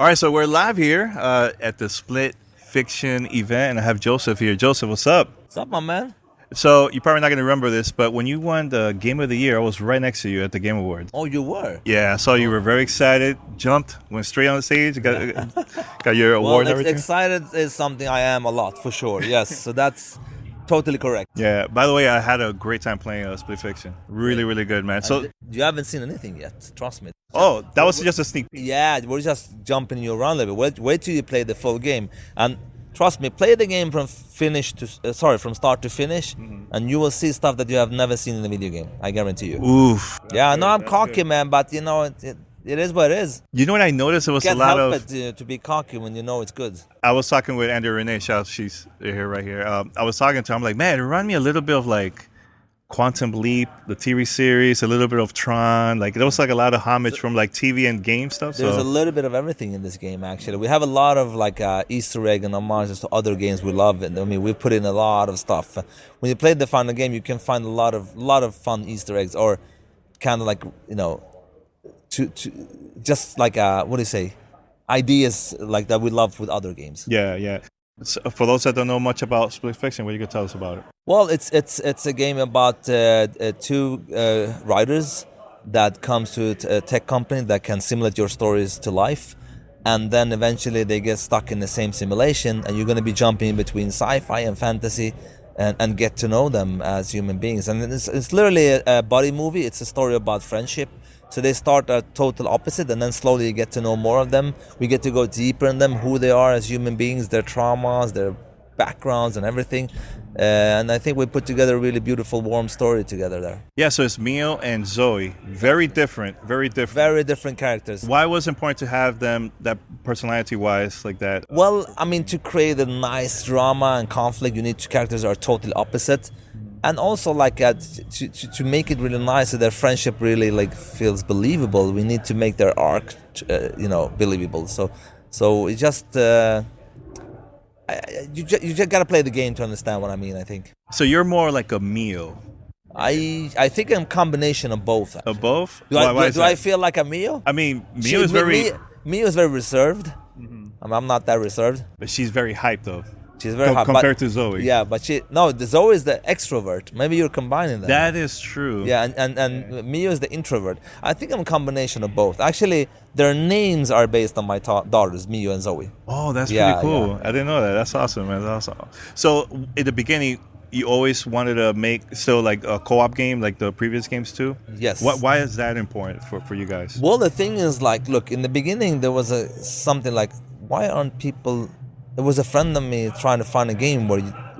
All right, so we're live here at the Split Fiction event, and I have Josef here. Josef, what's up? What's up, my man? So you're probably not going to remember this, but when you won the Game of the Year, I was right next to you at the Game Awards. Oh, you were? Yeah, I saw you were very excited, jumped, went straight on the stage, got your award and everything. Excited is something I am a lot, for sure. Yes, so that's totally correct. Yeah, by the way, I had a great time playing Split Fiction. Really, really good, man. So you haven't seen anything yet, trust me. Oh, that was just a sneak peek. Yeah, we're just jumping you around a little bit. Wait till you play the full game. And trust me, play the game from from start to finish, and you will see stuff that you have never seen in a video game. I guarantee you. Oof. Yeah, no, I'm cocky, man, but you know, it is what it is. You know what I noticed? It was Can't a lot help of... it to be cocky when you know it's good. I was talking with Andrew Renee, she's here, right here. I was talking to her, I'm like, man, it reminded me a little bit of like Quantum Leap, the TV series, a little bit of Tron. Like there was like a lot of homage from like TV and game stuff. There's a little bit of everything in this game, actually. We have a lot of like Easter egg and homages to other games we love. And I mean, we put in a lot of stuff. When you play the final game, you can find a lot of fun Easter eggs, or kind of like, you know, to just like what do you say, ideas like that we love with other games. Yeah. So for those that don't know much about Split Fiction, what you could tell us about it? Well, it's a game about two writers that comes to a tech company that can simulate your stories to life, and then eventually they get stuck in the same simulation, and you're going to be jumping between sci-fi and fantasy and get to know them as human beings. And it's literally a buddy movie. It's a story about friendship. So they start at total opposite, and then slowly you get to know more of them. We get to go deeper in them, who they are as human beings, their traumas, their backgrounds and everything. And I think we put together a really beautiful, warm story together there. Yeah, so it's Mio and Zoe. Very different. Very different characters. Why was it important to have them, that personality-wise, like that? Well, I mean, to create a nice drama and conflict, you need two characters that are totally opposite. And also, like, to make it really nice, so their friendship really like feels believable, we need to make their arc, believable. So it just you just gotta play the game to understand what I mean, I think. So you're more like a Mio. I think I'm a combination of both. Actually. Of both? Do I feel like a Mio? I mean, Mio is very reserved. I'm not that reserved. But she's very hyped, though. She's very hot compared to Zoe. Yeah, but the Zoe is the extrovert. Maybe you're combining them. That is true. Yeah, and Mio is the introvert. I think I'm a combination of both. Actually, their names are based on my daughters, Mio and Zoe. Oh, that's pretty cool. Yeah. I didn't know that. That's awesome, man. That's awesome. So, in the beginning, you always wanted to make still like a co-op game, like the previous games too? Yes. Why is that important for you guys? Well, the thing is, like, look, in the beginning, there was something like, why aren't people... It was a friend of me trying to find a game where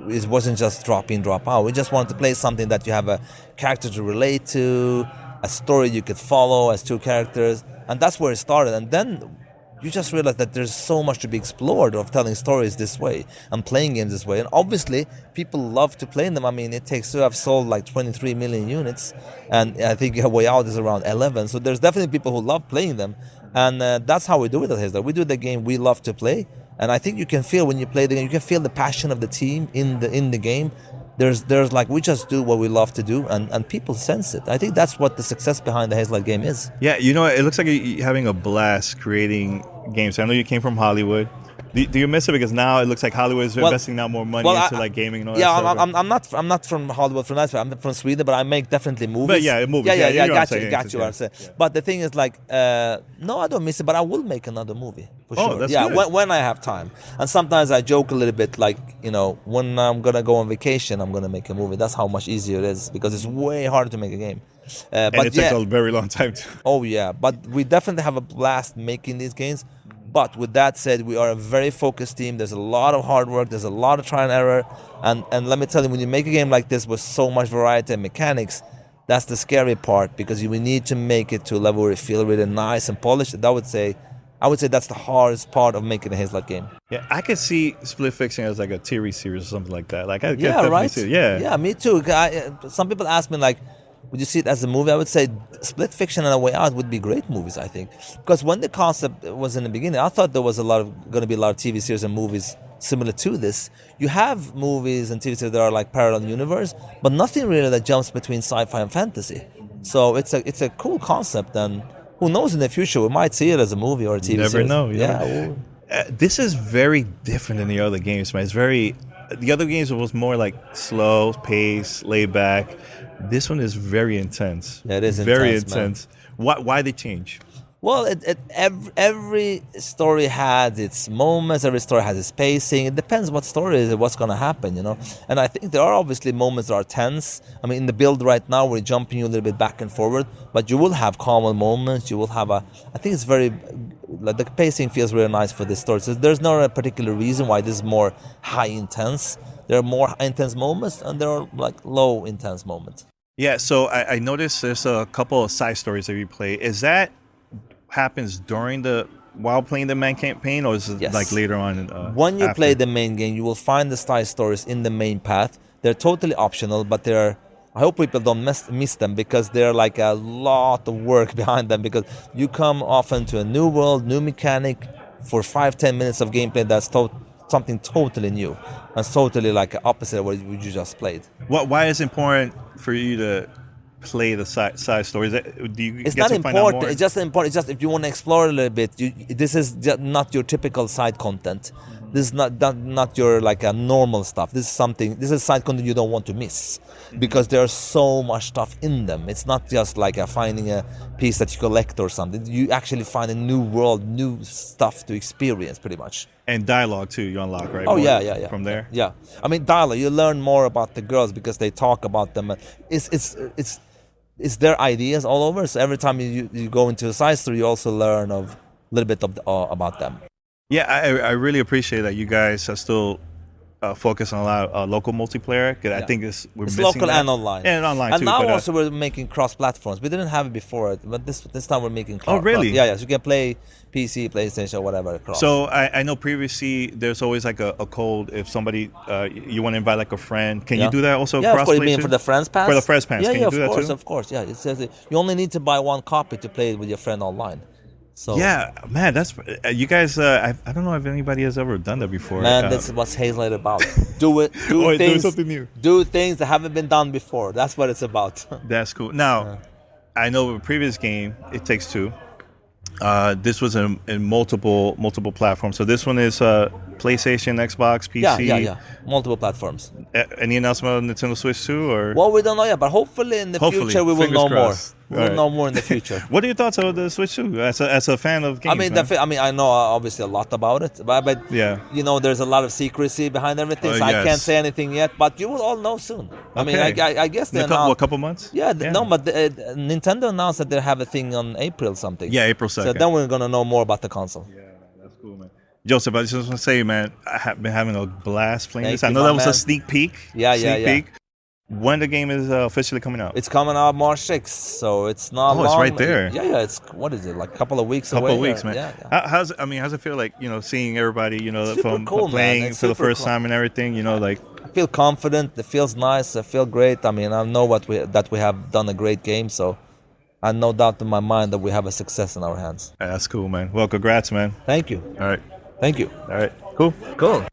it wasn't just drop in, drop out. We just wanted to play something that you have a character to relate to, a story you could follow as two characters, and that's where it started. And then you just realize that there's so much to be explored of telling stories this way and playing games this way. And obviously, people love to play them. I mean, it takes to have sold like 23 million units, and I think Way Out is around 11. So there's definitely people who love playing them, and that's how we do it at Hazelight. We do the game we love to play. And I think you can feel when you play the game, you can feel the passion of the team in the game. There's like, we just do what we love to do, and people sense it. I think that's what the success behind the Hazelight game is. Yeah, you know, it looks like you're having a blast creating games. I know you came from Hollywood. Do you miss it? Because now it looks like Hollywood is investing now more money into like gaming and all that stuff. I'm not from Hollywood from that side. I'm from Sweden, but I make definitely movies. But yeah, movies. Yeah, got you what I'm saying. Yeah. But the thing is, like, no, I don't miss it, but I will make another movie for sure. That's good. When I have time. And sometimes I joke a little bit, like, you know, when I'm gonna go on vacation, I'm gonna make a movie. That's how much easier it is, because it's way harder to make a game. And it takes a very long time too. Oh yeah, but we definitely have a blast making these games. But with that said, we are a very focused team. There's a lot of hard work. There's a lot of trial and error. And let me tell you, when you make a game like this with so much variety and mechanics, that's the scary part, because we need to make it to a level where it feels really nice and polished. I would say that's the hardest part of making a Hazelight game. Yeah, I could see Split Fiction as like a TV series or something like that. Like, I could definitely see it. Yeah, me too. Some people ask me, like, would you see it as a movie? I would say Split Fiction and A Way Out would be great movies, I think. Because when the concept was in the beginning, I thought there was going to be a lot of TV series and movies similar to this. You have movies and TV series that are like parallel universe, but nothing really that jumps between sci-fi and fantasy. So it's a cool concept, and who knows, in the future we might see it as a movie or a TV Never series. know. Yeah. This is very different than the other games, man. It's very. The other games was more like slow pace, laid back. This one is very intense. Yeah, it is very intense, intense. Why they change? Well, every story has its moments. Every story has its pacing. It depends what story is and what's going to happen, you know. And I think there are obviously moments that are tense. I mean, in the build right now, we're jumping you a little bit back and forward, but you will have calmer moments. You will have I think it's very, like, the pacing feels really nice for this story. So there's not a particular reason why this is more high intense. There are more high intense moments, and there are like low intense moments. Yeah. So I noticed there's a couple of side stories that you play. Is that happens while playing the main campaign, or is it Yes. like later on? When you after? play the main game, you will find the side stories in the main path. They're totally optional, but I hope people don't miss them, because they're like a lot of work behind them, because you come often to a new world, new mechanic for 5-10 minutes of gameplay that's something totally new. And totally like opposite of what you just played. Why is it important for you to play the side stories? Do you It's get not to find out important. more? It's just important. It's just if you want to explore a little bit. This is not your typical side content. This is not your like a normal stuff. This is side content you don't want to miss, because there's so much stuff in them. It's not just like finding a piece that you collect or something. You actually find a new world, new stuff to experience, pretty much. And dialogue too, you unlock, right? Oh, More yeah. From there. Yeah. I mean, dialogue. You learn more about the girls because they talk about them. It's their ideas all over. So every time you go into a side story, you also learn a little bit about them. Yeah, I really appreciate that you guys are still focused on a lot of local multiplayer. 'Cause I think It's missing local that. and online. And online and too. now but, also we're making cross-platforms. We didn't have it before, but this time we're making cross. Oh, really? Yeah. So you can play PC, PlayStation, whatever. Cross. So I know previously there's always like a code if somebody you want to invite like a friend. Can you do that also? Yeah, of cross course. You play mean too? for the friends pass? For the friends pass. Yeah, Can you do of that course, too? of course. Yeah, it says you only need to buy one copy to play it with your friend online. So Yeah, man, that's you guys. I don't know if anybody has ever done that before. man, that's what Hazelight about. Do it. Do things. Do something new. Do things that haven't been done before. That's what it's about. That's cool. Now, I know the previous game, It Takes Two. This was in multiple platforms. So this one is PlayStation, Xbox, PC. Yeah. Multiple platforms. Any announcement on Nintendo Switch 2 or? Well, we don't know yet, but hopefully in the future we will fingers know crossed. more. We will know more in the future. What are your thoughts on the Switch 2 as a fan of games? I mean, I know obviously a lot about it, but yeah, you know, there's a lot of secrecy behind everything, so I yes. can't say anything yet. But you will all know soon. I mean, I guess they announced. A couple months? Yeah, no, but Nintendo announced that they have a thing on April something. Yeah, April 2nd. So then we're gonna know more about the console. Yeah, that's cool, man. Joseph, I just want to say, man, I have been having a blast playing Thank this. I you, know my that was man. a sneak peek. Yeah. Peek. When the game is officially coming out? It's coming out March 6th, so it's not long. It's right there. Yeah. It's what is it, like a couple of weeks away? Couple of weeks, man. Yeah. How's it feel like, seeing everybody, Super from cool, playing man. It's for the super first cool. time and everything, like. I feel confident. It feels nice. I feel great. I mean, I know that we have done a great game, so I have no doubt in my mind that we have a success in our hands. That's cool, man. Well, congrats, man. Thank you. All right. Thank you. All right. Cool. Cool.